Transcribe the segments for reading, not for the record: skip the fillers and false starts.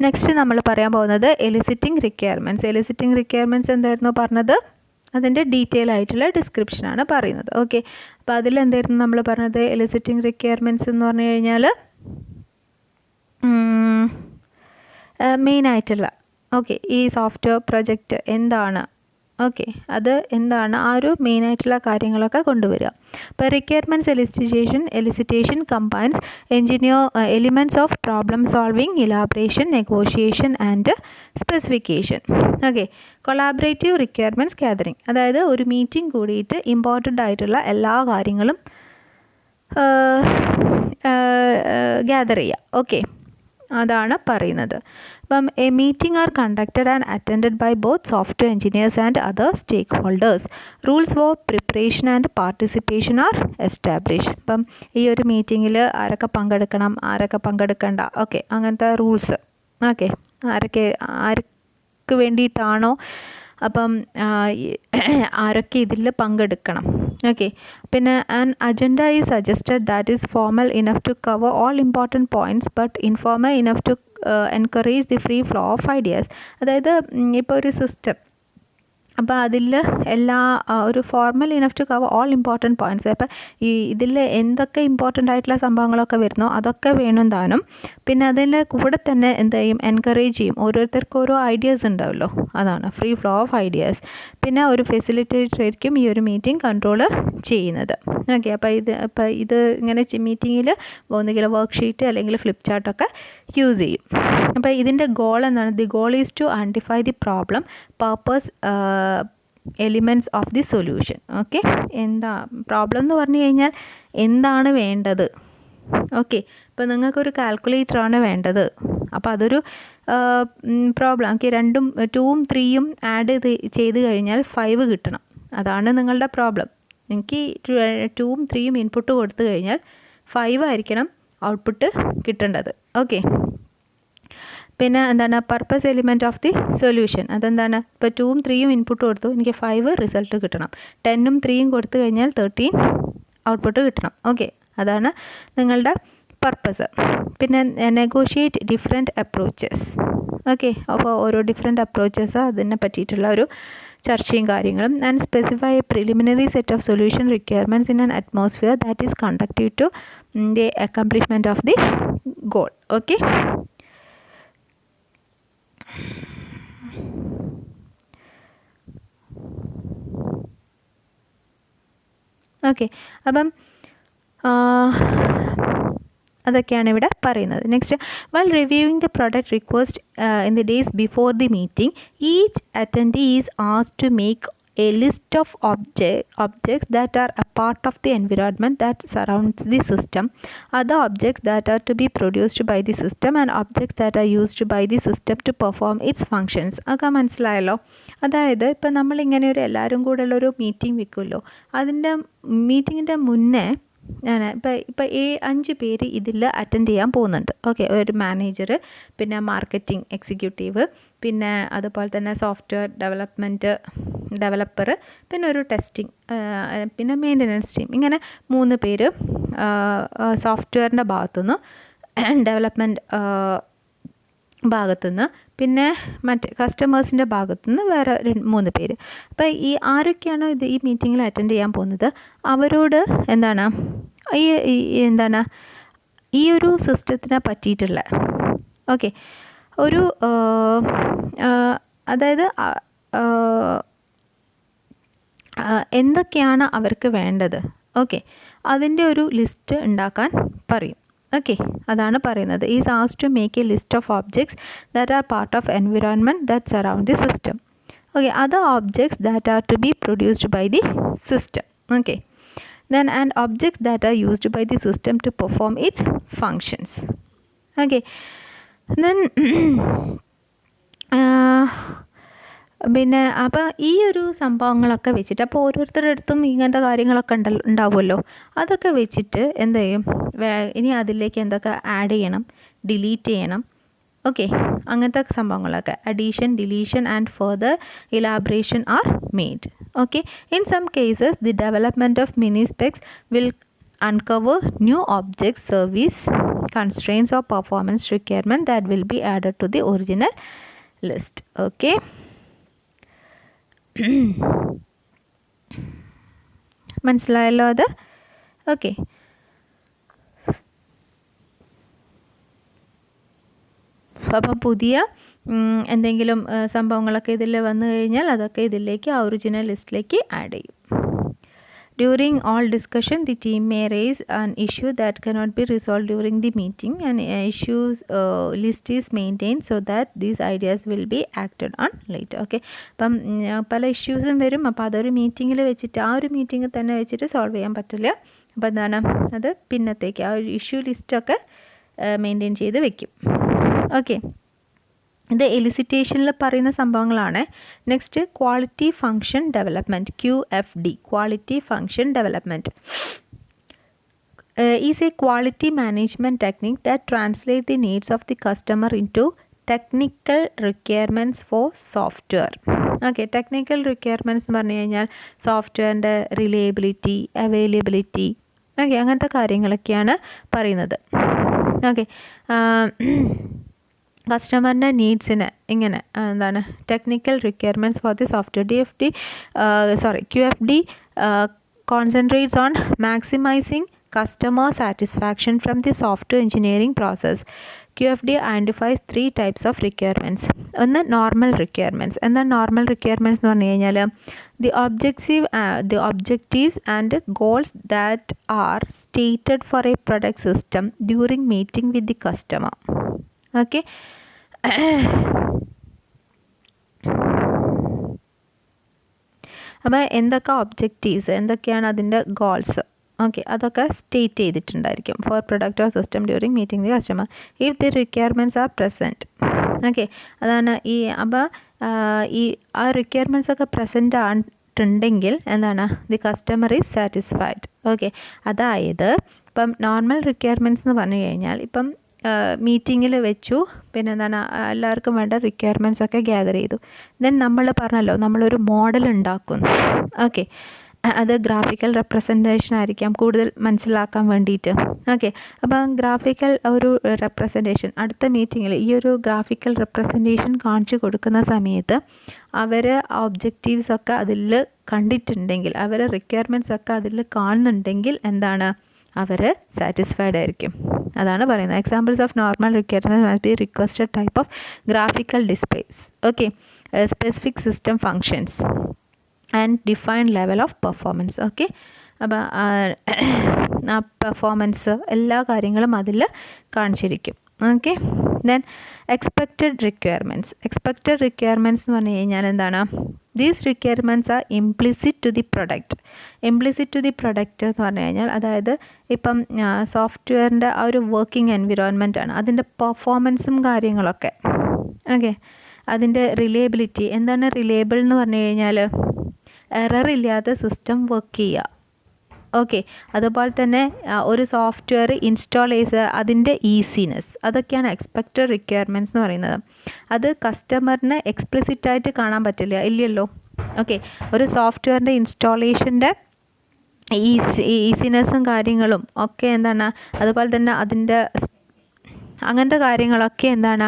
Next നമ്മൾ പറയാൻ പോകുന്നത് എലിസിറ്റിംഗ് റിക്വയർമെൻറ്റ്സ്. എലിസിറ്റിംഗ് റിക്വയർമെൻറ്റ്സ് എന്തായിരുന്നു പറഞ്ഞത്? അതിൻ്റെ ഡീറ്റെയിൽ ആയിട്ടുള്ള ഡിസ്ക്രിപ്ഷനാണ് പറയുന്നത്. ഓക്കെ, അപ്പോൾ അതിലെന്തായിരുന്നു നമ്മൾ പറഞ്ഞത്? എലിസിറ്റിംഗ് റിക്വയർമെൻറ്റ്സ് എന്ന് പറഞ്ഞു കഴിഞ്ഞാൽ മെയിനായിട്ടുള്ള ഈ സോഫ്റ്റ്വെയർ പ്രൊജക്റ്റ് എന്താണ്, അത് എന്താണ്, ആ ഒരു മെയിനായിട്ടുള്ള കാര്യങ്ങളൊക്കെ കൊണ്ടുവരിക. ഇപ്പോൾ requirements elicitation combines elements of problem solving, elaboration, negotiation and specification. Collaborative requirements gathering, അതായത് ഒരു മീറ്റിംഗ് കൂടിയിട്ട് ഇമ്പോർട്ടൻ്റ് ആയിട്ടുള്ള എല്ലാ കാര്യങ്ങളും ഗ്യാദർ ചെയ്യുക. അതാണ് പറയുന്നത്. അപ്പം a meeting are conducted and attended by both software engineers and other stakeholders. Rules for preparation and participation are establish. ഇപ്പം ഈ ഒരു മീറ്റിങ്ങിൽ ആരൊക്കെ പങ്കെടുക്കണം, ആരൊക്കെ പങ്കെടുക്കണ്ട, അങ്ങനത്തെ റൂൾസ്. ആർക്ക് വേണ്ടിയിട്ടാണോ, അപ്പം ആരൊക്കെ ഇതിൽ പങ്കെടുക്കണം. പിന്നെ an agenda is suggested that is formal enough to cover all important points but informal enough to encourage the free flow of ideas. അതായത് ഇപ്പോൾ ഒരു സിസ്റ്റം, അപ്പോൾ അതിൽ എല്ലാ ഒരു formal enough to cover all important points. അപ്പോൾ ഇതിൽ എന്തൊക്കെ ഇമ്പോർട്ടൻ്റ് ആയിട്ടുള്ള സംഭവങ്ങളൊക്കെ വരുന്നോ അതൊക്കെ വേണം താനും. പിന്നെ അതിൻ്റെ കൂടെ തന്നെ എന്ത് ചെയ്യും, എൻകറേജ് ചെയ്യും. ഓരോരുത്തർക്കും ഓരോ ഐഡിയാസ് ഉണ്ടാവുമല്ലോ, അതാണ് ഫ്രീ ഫ്ലോ ഓഫ് ഐഡിയാസ്. പിന്നെ ഒരു ഫെസിലിറ്റേറ്റർ ആയിരിക്കും ഈ ഒരു മീറ്റിംഗ് കൺട്രോൾ ചെയ്യുന്നത്. അപ്പോൾ ഇത് ഇങ്ങനെ മീറ്റിങ്ങിൽ ഒന്നുകിൽ വർക്ക് ഷീറ്റ് അല്ലെങ്കിൽ ഫ്ലിപ്പ് ചാർട്ടൊക്കെ യൂസ് ചെയ്യും. അപ്പോൾ ഇതിൻ്റെ ഗോൾ എന്താണ്? The goal is to identify the problem, purpose, elements of the solution. എന്താ പ്രോബ്ലം എന്ന് പറഞ്ഞു കഴിഞ്ഞാൽ എന്താണ് വേണ്ടത്. ഇപ്പോൾ നിങ്ങൾക്കൊരു കാൽക്കുലേറ്ററാണ് വേണ്ടത്, അപ്പോൾ അതൊരു പ്രോബ്ലം. 2ഉം 2ഉം 3ഉം ആഡ് ചെയ്ത് കഴിഞ്ഞാൽ 5 കിട്ടണം, അതാണ് നിങ്ങളുടെ പ്രോബ്ലം. എനിക്ക് 2ഉം 3ഉം ഇൻപുട്ട് കൊടുത്തു കഴിഞ്ഞാൽ 5 ആയിരിക്കണം ഔട്ട്പുട്ട് കിട്ടേണ്ടത്. പിന്നെ എന്താണ് purpose element of the solution? അതെന്താണ്? ഇപ്പോൾ 2ഉം 3ഉം ഇൻപുട്ട് കൊടുത്തു, എനിക്ക് 5 റിസൾട്ട് കിട്ടണം. 10ഉം 3ഉം കൊടുത്തു കഴിഞ്ഞാൽ 13 ഔട്ട്പുട്ട് കിട്ടണം. അതാണ് നിങ്ങളുടെ പർപ്പസ്. പിന്നെ നെഗോഷിയേറ്റ് ഡിഫറെൻറ്റ് അപ്രോച്ചസ്. അപ്പോൾ ഓരോ ഡിഫറെൻറ്റ് അപ്രോച്ചസ്, അതിനെ പറ്റിയിട്ടുള്ള ഒരു ചർച്ചയും കാര്യങ്ങളും. And specify a preliminary set of solution requirements in an atmosphere that is conductive to the accomplishment of the goal. അപ്പം അതൊക്കെയാണ് ഇവിടെ പറയുന്നത്. Next, while reviewing the product request in the days before the meeting, each attendee is asked to make a list of objects that are a part of the environment that surrounds the system, other objects that are to be produced by the system, and objects that are used by the system to perform its functions. മനസ്സിലായല്ലോ? അതായത് ഇപ്പം നമ്മളിങ്ങനെ ഒരു എല്ലാവരും കൂടെ ഉള്ളൊരു meeting വെക്കുമല്ലോ, അതിൻ്റെ മീറ്റിങ്ങിൻ്റെ മുന്നേ ഇപ്പോൾ 5 പേര് ഇതിൽ അറ്റൻഡ് ചെയ്യാൻ പോകുന്നുണ്ട്. ഒരു മാനേജർ, പിന്നെ മാർക്കറ്റിംഗ് എക്സിക്യൂട്ടീവ്, പിന്നെ അതുപോലെ തന്നെ സോഫ്റ്റ്വെയർ ഡെവലപ്പർ, പിന്നെ ഒരു ടെസ്റ്റിംഗ്, പിന്നെ മെയിൻ്റനൻസ് ടീം. ഇങ്ങനെ 3 പേര് സോഫ്റ്റ്വെയറിൻ്റെ ഭാഗത്തുനിന്ന്, ഡെവലപ്മെൻറ്റ് ഭാഗത്തുനിന്ന്, പിന്നെ മറ്റ് കസ്റ്റമേഴ്സിൻ്റെ ഭാഗത്തുനിന്ന് വേറെ 3 പേര്. അപ്പോൾ ഈ ആരൊക്കെയാണോ ഈ മീറ്റിങ്ങിൽ അറ്റൻഡ് ചെയ്യാൻ പോകുന്നത് അവരോട് ഈ ഒരു സിസ്റ്റത്തിനെ പറ്റിയിട്ടുള്ള ഒരു അതായത് എന്തൊക്കെയാണ് അവർക്ക് വേണ്ടത്, അതിൻ്റെ ഒരു ലിസ്റ്റ് ഉണ്ടാക്കാൻ പറയും. അതാണ് പറയുന്നത്. Is asked to make a list of objects that are part of environment that surround the system. Other objects that are to be produced by the system. Then and objects that are used by the system to perform its functions. Then പിന്നെ അപ്പോൾ ഈ ഒരു സംഭവങ്ങളൊക്കെ വെച്ചിട്ട്, അപ്പോൾ ഓരോരുത്തരുടെ അടുത്തും ഇങ്ങനത്തെ കാര്യങ്ങളൊക്കെ ഉണ്ടാവുമല്ലോ, അതൊക്കെ വെച്ചിട്ട് എന്ത് ചെയ്യും, ഇനി അതിലേക്ക് എന്തൊക്കെ ആഡ് ചെയ്യണം, ഡിലീറ്റ് ചെയ്യണം, അങ്ങനത്തെ സംഭവങ്ങളൊക്കെ addition, deletion and further elaboration are made. In some cases the development of mini specs will uncover new objects, service, constraints or performance requirement that will be added to the original list. Okay. മനസ്സിലായല്ലോ അത്? Okay. അപ്പം പുതിയ എന്തെങ്കിലും സംഭവങ്ങളൊക്കെ ഇതിൽ വന്നു കഴിഞ്ഞാൽ അതൊക്കെ ഇതിലേക്ക് ആ ഒറിജിനൽ ലിസ്റ്റിലേക്ക് ആഡ് ചെയ്യും. During all discussion, the team may raise an issue that cannot be resolved during the meeting, and issues list is maintained so that these ideas will be acted on later. Okay. അപ്പം പല ഇഷ്യൂസും വരും. അപ്പോൾ അതൊരു മീറ്റിങ്ങിൽ വെച്ചിട്ട് ആ ഒരു മീറ്റിങ്ങിൽ തന്നെ വെച്ചിട്ട് സോൾവ് ചെയ്യാൻ പറ്റില്ല. അപ്പോൾ എന്താണ് അത് പിന്നത്തേക്ക് ആ ഒരു ഇഷ്യൂ ലിസ്റ്റൊക്കെ മെയിൻറ്റെയിൻ ചെയ്ത് വെക്കും. ഓക്കെ. ഇത് എലിസിറ്റേഷനിൽ പറയുന്ന സംഭവങ്ങളാണ്. Next quality function development, QFD, quality function development is a quality management technique that translate the needs of the customer into technical requirements for software. Okay. Technical requirements എന്ന് പറഞ്ഞു കഴിഞ്ഞാൽ സോഫ്റ്റ്വെയറിൻ്റെ reliability, availability, okay, അങ്ങനത്തെ കാര്യങ്ങളൊക്കെയാണ് പറയുന്നത്. Okay. കസ്റ്റമറിൻ്റെ നീഡ്സിന് ഇങ്ങനെ എന്താണ് technical requirements for the software. QFD concentrates on maximising customer satisfaction from the software engineering process. QFD identifies 3 types of requirements. ഒന്ന് normal requirements. എന്നാൽ നോർമൽ റിക്വയർമെൻറ്റ്സ് എന്ന് പറഞ്ഞു കഴിഞ്ഞാൽ the objectives and goals that are stated for a product system during meeting with the customer. Okay. അപ്പോൾ എന്തൊക്കെ objectives, എന്തൊക്കെയാണ് അതിൻ്റെ goals, okay, അതൊക്കെ സ്റ്റേറ്റ് ചെയ്തിട്ടുണ്ടായിരിക്കും for product or system during meeting the customer if the requirements are present. Okay. അതാണ് അപ്പോൾ ഈ ആ റിക്വയർമെൻറ്റ്സ് ഒക്കെ പ്രസൻറ്റ് ആയിട്ടുണ്ടെങ്കിൽ എന്താണ് the customer is satisfied. Okay. അതായത് ഇപ്പം നോർമൽ റിക്വയർമെൻറ്റ്സ് എന്ന് പറഞ്ഞു കഴിഞ്ഞാൽ ഇപ്പം മീറ്റിങ്ങിൽ വെച്ചു, പിന്നെ എന്താണ് എല്ലാവർക്കും വേണ്ട റിക്വയർമെൻറ്റ്സ് ഒക്കെ ഗ്യാദർ ചെയ്തു. ദെൻ നമ്മൾ പറഞ്ഞല്ലോ നമ്മളൊരു മോഡൽ ഉണ്ടാക്കുന്നു. ഓക്കെ. അത് ഗ്രാഫിക്കൽ റെപ്രസെൻറ്റേഷൻ ആയിരിക്കാം കൂടുതൽ മനസ്സിലാക്കാൻ വേണ്ടിയിട്ട്. ഓക്കെ. അപ്പം ഗ്രാഫിക്കൽ ഒരു റെപ്രസെൻറ്റേഷൻ അടുത്ത മീറ്റിങ്ങിൽ ഈ ഒരു ഗ്രാഫിക്കൽ റെപ്രസെൻറ്റേഷൻ കാണിച്ചു കൊടുക്കുന്ന സമയത്ത് അവർ ഒബ്ജക്റ്റീവ്സ് ഒക്കെ അതിൽ കണ്ടിട്ടുണ്ടെങ്കിൽ, അവർ റിക്വയർമെൻറ്റ്സ് ഒക്കെ അതിൽ കാണുന്നുണ്ടെങ്കിൽ എന്താണ് അവർ സാറ്റിസ്ഫൈഡ് ആയിരിക്കും. അതാണ് പറയുന്നത്. Examples of normal requirements must be requested type of graphical displays. Okay. Specific system functions and defined level of performance. Okay. അപ്പോൾ ആ പെർഫോമൻസ് എല്ലാ കാര്യങ്ങളും അതിൽ കാണിച്ചിരിക്കും. Okay. Then expected requirements. Expected requirements എന്ന് പറഞ്ഞു കഴിഞ്ഞാൽ എന്താണ് these requirements are implicit to the product. Implicit to the product എന്ന് പറഞ്ഞു കഴിഞ്ഞാൽ അതായത് ഇപ്പം സോഫ്റ്റ്വെയറിൻ്റെ ആ ഒരു വർക്കിംഗ് എൻവിറോൺമെൻ്റ് ആണ്, അതിൻ്റെ പെർഫോമൻസും കാര്യങ്ങളൊക്കെ. ഓക്കെ. അതിൻ്റെ റിലയബിലിറ്റി. എന്താണ് റിലയബിൾ എന്ന് പറഞ്ഞു കഴിഞ്ഞാൽ എറർ ഇല്ലാതെ സിസ്റ്റം വർക്ക് ചെയ്യുക. ഓക്കെ. അതുപോലെ തന്നെ ഒരു സോഫ്റ്റ്വെയർ ഇൻസ്റ്റാൾ ചെയ്ത് അതിൻ്റെ ഈസിനെസ്, അതൊക്കെയാണ് എക്സ്പെക്റ്റഡ് റിക്വയർമെൻറ്റ്സ് എന്ന് പറയുന്നത്. അത് കസ്റ്റമറിന് എക്സ്പ്ലിസിറ്റായിട്ട് കാണാൻ ഇല്ലല്ലോ. ഓക്കെ. ഒരു സോഫ്റ്റ്വെയറിൻ്റെ ഇൻസ്റ്റാളേഷൻ്റെ ഈസിനെസ്സും കാര്യങ്ങളും ഒക്കെ എന്താണ്, അതുപോലെ തന്നെ അതിൻ്റെ അങ്ങനത്തെ കാര്യങ്ങളൊക്കെ എന്താണ്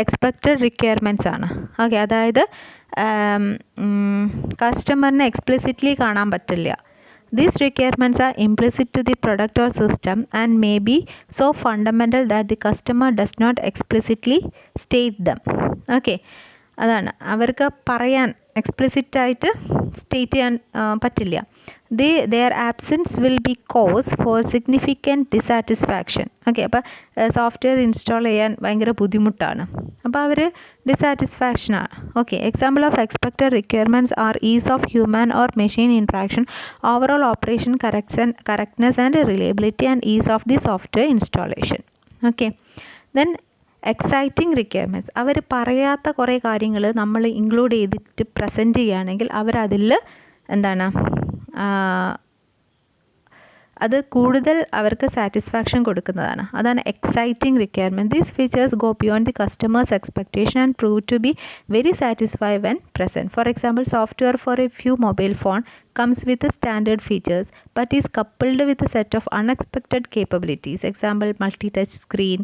എക്സ്പെക്റ്റഡ് റിക്വയർമെൻറ്റ്സ് ആണ്. ഓക്കെ. അതായത് കസ്റ്റമറിന് എക്സ്പ്ലിസിറ്റ്ലി കാണാൻ പറ്റില്ല. These requirements are implicit to the product or system and may be so fundamental that the customer does not explicitly state them. Okay. അതാണ് അവർക്ക് പറയാൻ എക്സ്പ്ലിസിറ്റായിട്ട് സ്റ്റേറ്റ് ചെയ്യാൻ പറ്റില്ല. their absence will be cause for significant dissatisfaction. ഓക്കെ. അപ്പോൾ software install ചെയ്യാൻ ഭയങ്കര ബുദ്ധിമുട്ടാണ്. അപ്പോൾ അവർ ഡിസാറ്റിസ്ഫാക്ഷനാണ്. Okay. Example of expected requirements are ease of human or machine interaction, overall operation correctness and reliability and ease of the software installation. Okay. Then exciting requirements. അവർ പറയാത്ത കുറേ കാര്യങ്ങൾ നമ്മൾ ഇൻക്ലൂഡ് ചെയ്തിട്ട് പ്രസൻറ്റ് ചെയ്യുകയാണെങ്കിൽ അവരതിൽ എന്താണ് അത് കൂടുതൽ അവർക്ക് സാറ്റിസ്ഫാക്ഷൻ കൊടുക്കുന്നതാണ്. അതാണ് exciting requirement. These features go beyond the customers expectation and prove to be very satisfy when present. For example, software for a few mobile phone comes with standard features but is coupled with a set of unexpected capabilities. Example, multi-touch screen,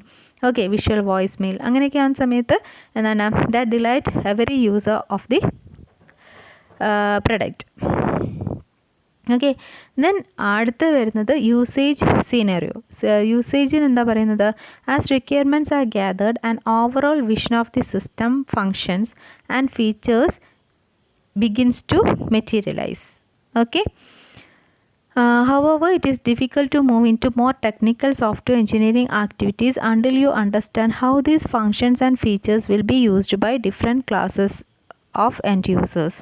okay, visual voicemail. അങ്ങനെയൊക്കെ ആവുന്ന സമയത്ത് എന്താണ് that delight every user of the product. ഓക്കെ, then അടുത്ത് വരുന്നത് usage scenario. യൂസേജിന് എന്താ പറയുന്നത്? As requirements are gathered and overall vision of the system functions and features begins to materialise. Okay. However, it is difficult to move into more technical software engineering activities until you understand how these functions and features will be used by different classes of end users.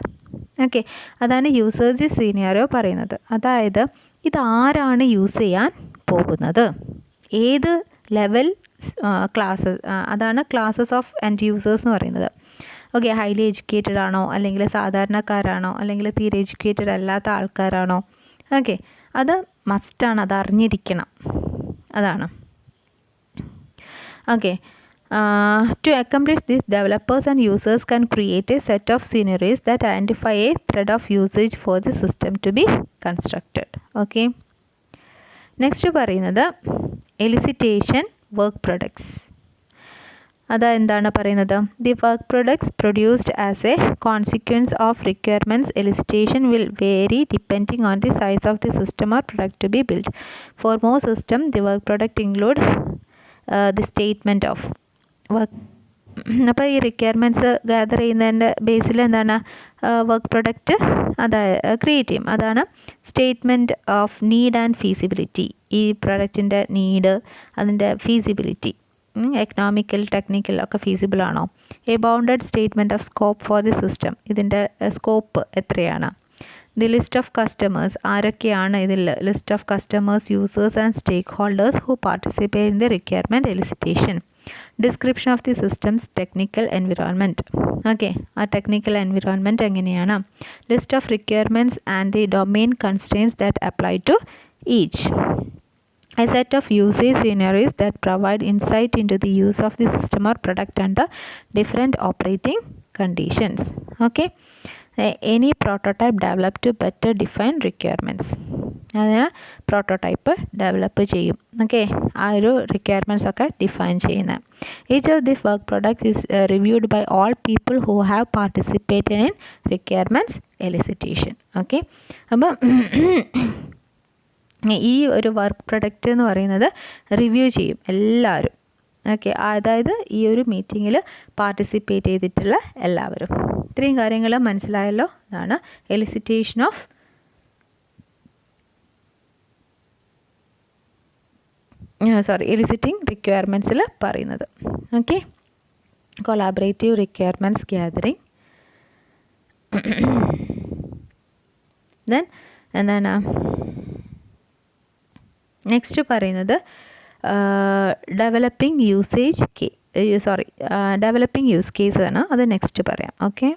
Okay, അതാണ് usage സീനിയറോ പറയുന്നത്. അതായത് ഇതാരാണ് use ചെയ്യാൻ പോകുന്നത്, ഏത് level classes, അതാണ് classes of end users എന്ന് പറയുന്നത്. ഓക്കെ, ഹൈലി എഡ്യൂക്കേറ്റഡ് ആണോ, അല്ലെങ്കിൽ സാധാരണക്കാരാണോ, അല്ലെങ്കിൽ തീരെ എഡ്യൂക്കേറ്റഡ് അല്ലാത്ത ആൾക്കാരാണോ? ഓക്കെ, അത് മസ്റ്റാണ്, അത് അറിഞ്ഞിരിക്കണം, അതാണ്. Okay, to accomplish this, developers and users can create a set of scenarios that identify a thread of usage for the system to be constructed. Okay, next പറയുന്നത് എലിസിറ്റേഷൻ വർക്ക് പ്രൊഡക്ട്സ്. അതെന്താണ് പറയുന്നത്? The work products produced as a consequence of requirements elicitation will vary depending on the size of the system or product to be build. For more system the work product include the statement of work. അപ്പോൾ ഈ requirements gather ചെയ്യുന്നതിൻ്റെ ബേസിൽ എന്താണ് work product create ചെയ്യും. അതാണ് statement of need and feasibility. ഈ പ്രൊഡക്റ്റിൻ്റെ need, അതിൻ്റെ feasibility, economical technical ഒക്കെ ഫീസിബിൾ ആണോ. A bounded statement of scope for the system, ഇതിൻ്റെ സ്കോപ്പ് എത്രയാണ്. ദി ലിസ്റ്റ് ഓഫ് കസ്റ്റമേഴ്സ്, ആരൊക്കെയാണ് ഇതിൽ, list of customers, users and stakeholders who participate in the requirement elicitation. Description of the systems technical environment. Okay, ആ technical environment എങ്ങനെയാണ്. List of requirements and the domain constraints that apply to each. A set of usage scenarios that provide insight into the use of the system or product under different operating conditions. Okay, any prototype developed to better define requirements. അതിന് prototype develop ചെയ്യും. Okay, ആ ഒരു requirements ഒക്കെ define ചെയ്യുന്നത്. Each of the work product is reviewed by all people who have participated in requirements elicitation. Okay, അപ്പം ഈ ഒരു work product എന്ന് പറയുന്നത് റിവ്യൂ ചെയ്യും എല്ലാവരും. ഓക്കെ, അതായത് ഈ ഒരു മീറ്റിങ്ങിൽ പാർട്ടിസിപ്പേറ്റ് ചെയ്തിട്ടുള്ള എല്ലാവരും. ഇത്രയും കാര്യങ്ങൾ മനസ്സിലായല്ലോ. ഇതാണ് എലിസിറ്റേഷൻ ഓഫ് എലിസിറ്റിംഗ് റിക്വയർമെൻറ്റ്സിൽ പറയുന്നത്. Okay, collaborative requirements gathering. Then എന്താണ് നെക്സ്റ്റ് പറയുന്നത് ഡെവലപ്പിംഗ് യൂസ് കേസ് ആണ്. അത് നെക്സ്റ്റ് പറയാം. ഓക്കെ.